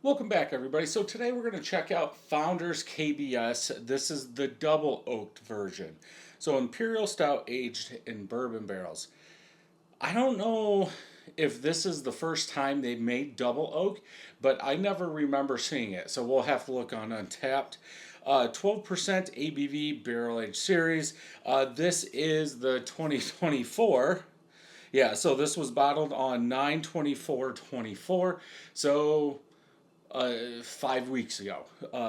Welcome back, everybody. So today we're going to check out Founders KBS. This is the Double Oaked version. So Imperial Stout aged in bourbon barrels. I don't know if this is the first time they've made Double Oak, but I never remember seeing it. So we'll have to look on Untapped. 12% ABV barrel aged series. This is the 2024. Yeah, so this was bottled on 9/24/24. So 5 weeks ago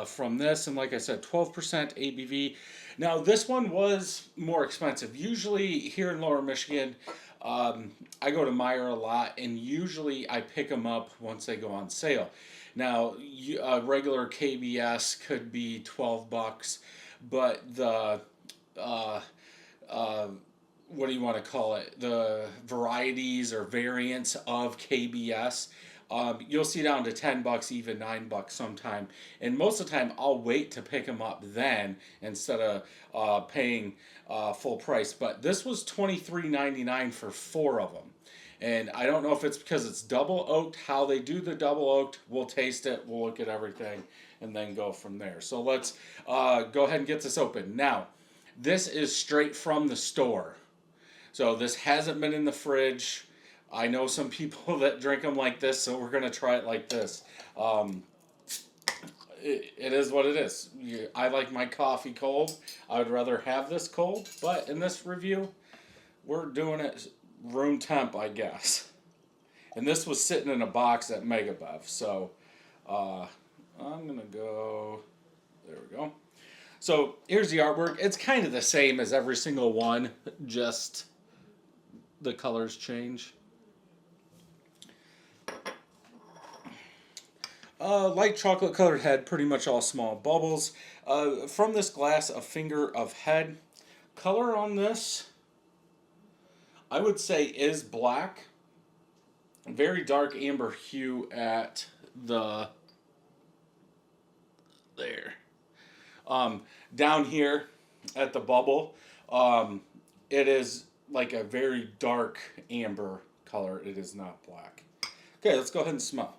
from this, and like I said, 12% ABV. Now this one was more expensive. Usually here in Lower Michigan, I go to Meyer a lot, and usually I pick them up once they go on sale. Now a regular KBS could be $12, but the uh, uh, what do you want to call it? The varieties or variants of KBS. You'll see down to $10, even $9 sometime. And most of the time, I'll wait to pick them up then instead of paying full price. But this was $23.99 for four of them. And I don't know if it's because it's double oaked, how they do the double oaked. We'll taste it, we'll look at everything, and then go from there. So let's go ahead and get this open. Now, this is straight from the store. So this hasn't been in the fridge. I know some people that drink them like this, so we're going to try it like this. It is what it is. I like my coffee cold. I would rather have this cold, but in this review, we're doing it room temp, I guess. And this was sitting in a box at Megabev, so I'm going to go, there we go. So here's the artwork. It's kind of the same as every single one, just the colors change. Light chocolate colored head, pretty much all small bubbles. From this glass, a finger of head. Color on this, I would say, is black. Very dark amber hue at the, there. Down here at the bubble, it is like a very dark amber color. It is not black. Okay, let's go ahead and smell.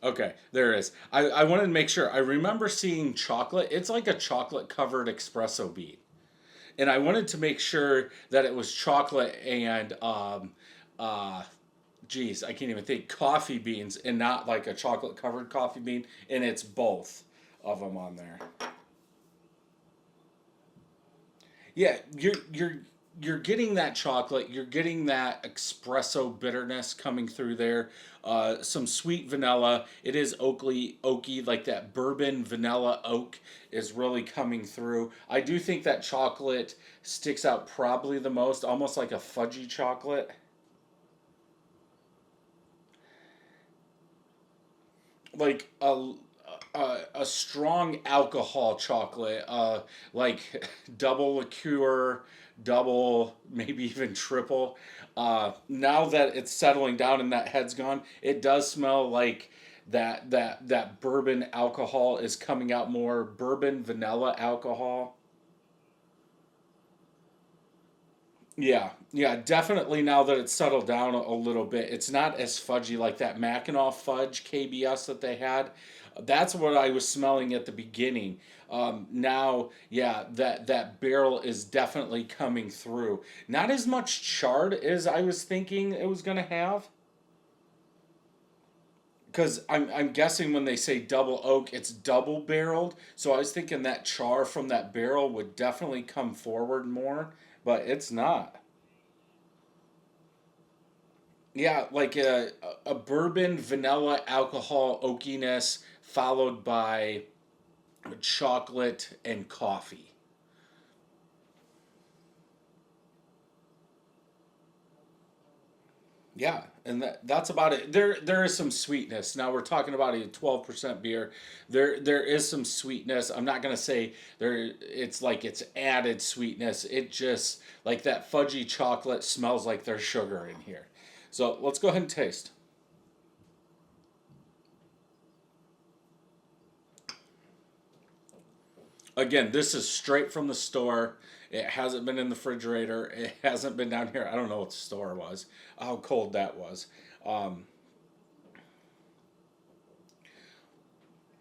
Okay, there is. I wanted to make sure. I remember seeing chocolate. It's like a chocolate covered espresso bean. And I wanted to make sure that it was chocolate and, geez, I can't even think, coffee beans and not like a chocolate covered coffee bean. And it's both of them on there. Yeah, you're getting that chocolate. You're getting that espresso bitterness coming through there. Some sweet vanilla. It is oaky, like that bourbon vanilla oak is really coming through. I do think that chocolate sticks out probably the most, almost like a fudgy chocolate. Like a strong alcohol chocolate, like double liqueur, double, maybe even triple. Now that it's settling down and that head's gone, it does smell like that bourbon alcohol is coming out more. Bourbon vanilla alcohol. Yeah, definitely now that it's settled down a little bit. It's not as fudgy like that Mackinac fudge KBS that they had. That's what I was smelling at the beginning. Now, yeah, that barrel is definitely coming through. Not as much charred as I was thinking it was going to have. Because I'm guessing when they say double oak, it's double barreled. So I was thinking that char from that barrel would definitely come forward more, but it's not. Yeah, like a bourbon vanilla alcohol oakiness followed by chocolate and coffee. Yeah, and that's about it. There is some sweetness. Now we're talking about a 12% beer. There is some sweetness. I'm not gonna say there. It's like it's added sweetness. It just like that fudgy chocolate smells like there's sugar in here. So let's go ahead and taste. Again, this is straight from the store. It hasn't been in the refrigerator. It hasn't been down here. I don't know what the store was, how cold that was. Um,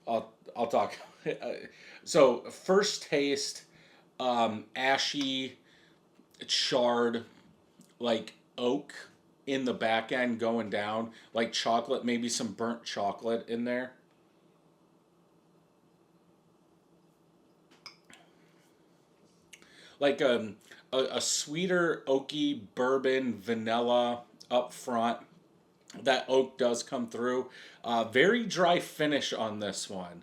I'll talk. So first taste, ashy, charred, like oak in the back end going down, like chocolate, maybe some burnt chocolate in there. Like a sweeter oaky bourbon vanilla up front. That oak does come through. Very dry finish on this one.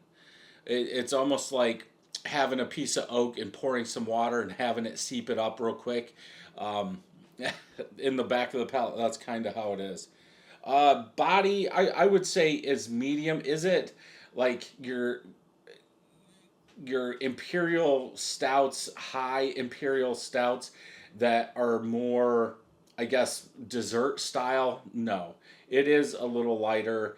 It's almost like having a piece of oak and pouring some water and having it seep it up real quick. Um, in the back of the palate, that's kind of how it is. Body, I would say is medium. Is it like your imperial stouts, high imperial stouts that are more, I guess, dessert style? No, it is a little lighter,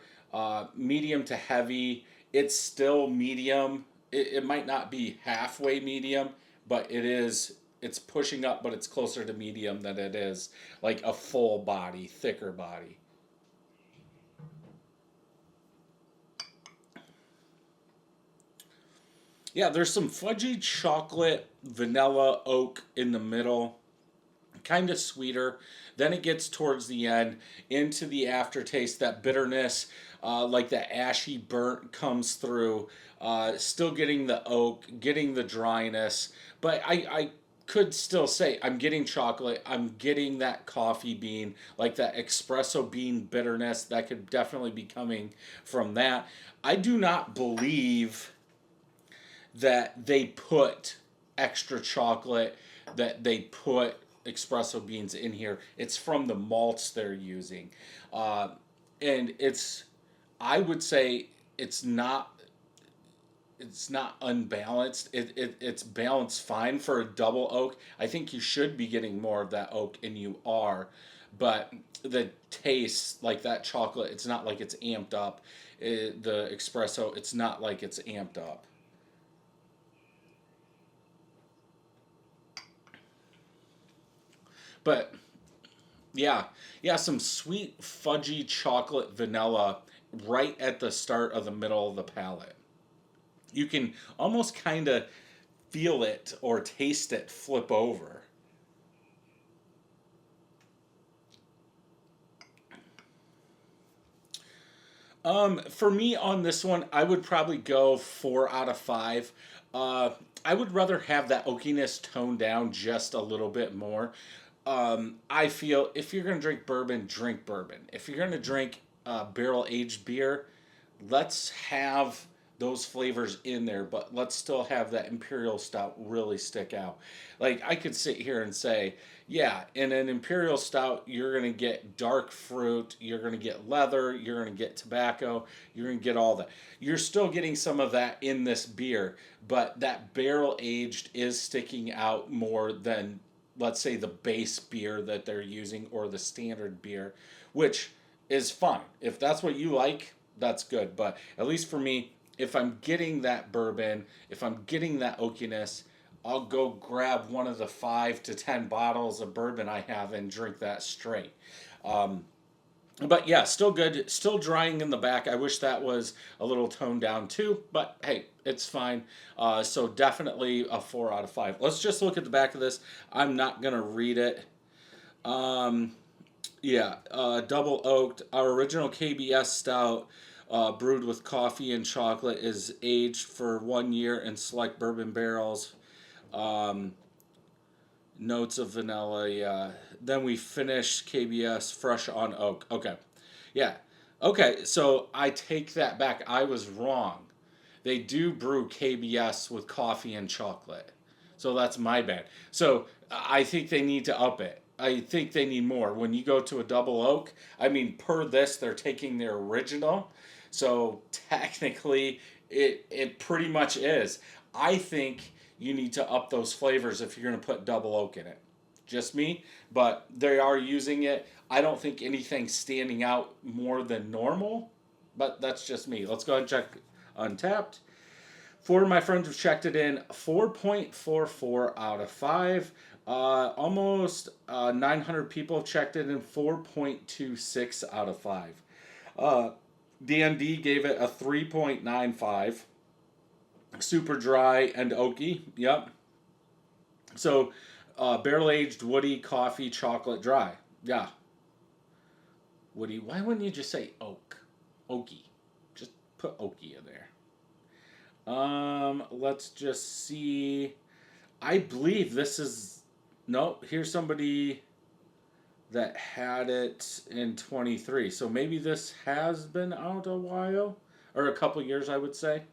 medium to heavy. It's still medium. It might not be halfway medium, but it is. It's pushing up, but it's closer to medium than it is like a full body, thicker body. Yeah, there's some fudgy chocolate, vanilla, oak in the middle, kind of sweeter. Then it gets towards the end into the aftertaste, that bitterness, like the ashy burnt comes through. Still getting the oak, getting the dryness, but I could still say I'm getting chocolate. I'm getting that coffee bean, like that espresso bean bitterness that could definitely be coming from that. I do not believe that they put extra chocolate, that they put espresso beans in here. It's from the malts they're using. Uh, and I would say it's not it's not unbalanced. It's balanced fine for a double oak. I think you should be getting more of that oak, and you are. But the taste, like that chocolate, it's not like it's amped up. The espresso, it's not like it's amped up. But yeah, yeah, some sweet fudgy chocolate vanilla right at the start of the middle of the palate. You can almost kind of feel it or taste it flip over. For me on this one, I would probably go 4 out of 5. Uh, I would rather have that oakiness toned down just a little bit more. I feel if you're gonna drink bourbon, drink bourbon. If you're gonna drink barrel aged beer, let's have those flavors in there, but let's still have that imperial stout really stick out. Like I could sit here and say, yeah, in an imperial stout, you're gonna get dark fruit, you're gonna get leather, you're gonna get tobacco, you're gonna get all that. You're still getting some of that in this beer, but that barrel aged is sticking out more than, let's say, the base beer that they're using or the standard beer, which is fine. If that's what you like, that's good. But at least for me, if I'm getting that bourbon, if I'm getting that oakiness, I'll go grab one of the 5 to 10 bottles of bourbon I have and drink that straight. Um, but yeah, still good. Still drying in the back. I wish that was a little toned down too, but hey, it's fine. So definitely a 4 out of 5. Let's just look at the back of this. I'm not gonna read it. Um, yeah, double oaked. Our original KBS stout, brewed with coffee and chocolate, is aged for 1 year in select bourbon barrels. Um, Notes of vanilla. Yeah. Then we finish KBS fresh on oak. Okay. Yeah. Okay. So I take that back. I was wrong. They do brew KBS with coffee and chocolate. So that's my bad. So I think they need to up it. I think they need more. When you go to a double oak, I mean, per this, they're taking their original. So technically, it pretty much is. I think you need to up those flavors if you're going to put double oak in it. Just me, but they are using it. I don't think anything's standing out more than normal, but that's just me. Let's go ahead and check Untapped. Four of my friends have checked it in, 4.44 out of 5. Almost 900 people have checked it in, 4.26 out of 5. DND gave it a 3.95. Super dry and oaky, yep. So, barrel-aged, woody, coffee, chocolate, dry. Yeah. Woody, why wouldn't you just say oak? Oaky. Just put oaky in there. Let's just see. I believe this is, no, here's somebody that had it in 23. So maybe this has been out a while, or a couple years, I would say.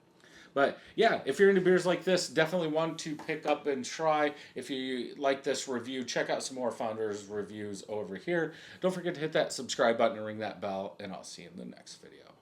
But yeah, if you're into beers like this, definitely want to pick up and try. If you like this review, check out some more Founders reviews over here. Don't forget to hit that subscribe button and ring that bell, and I'll see you in the next video.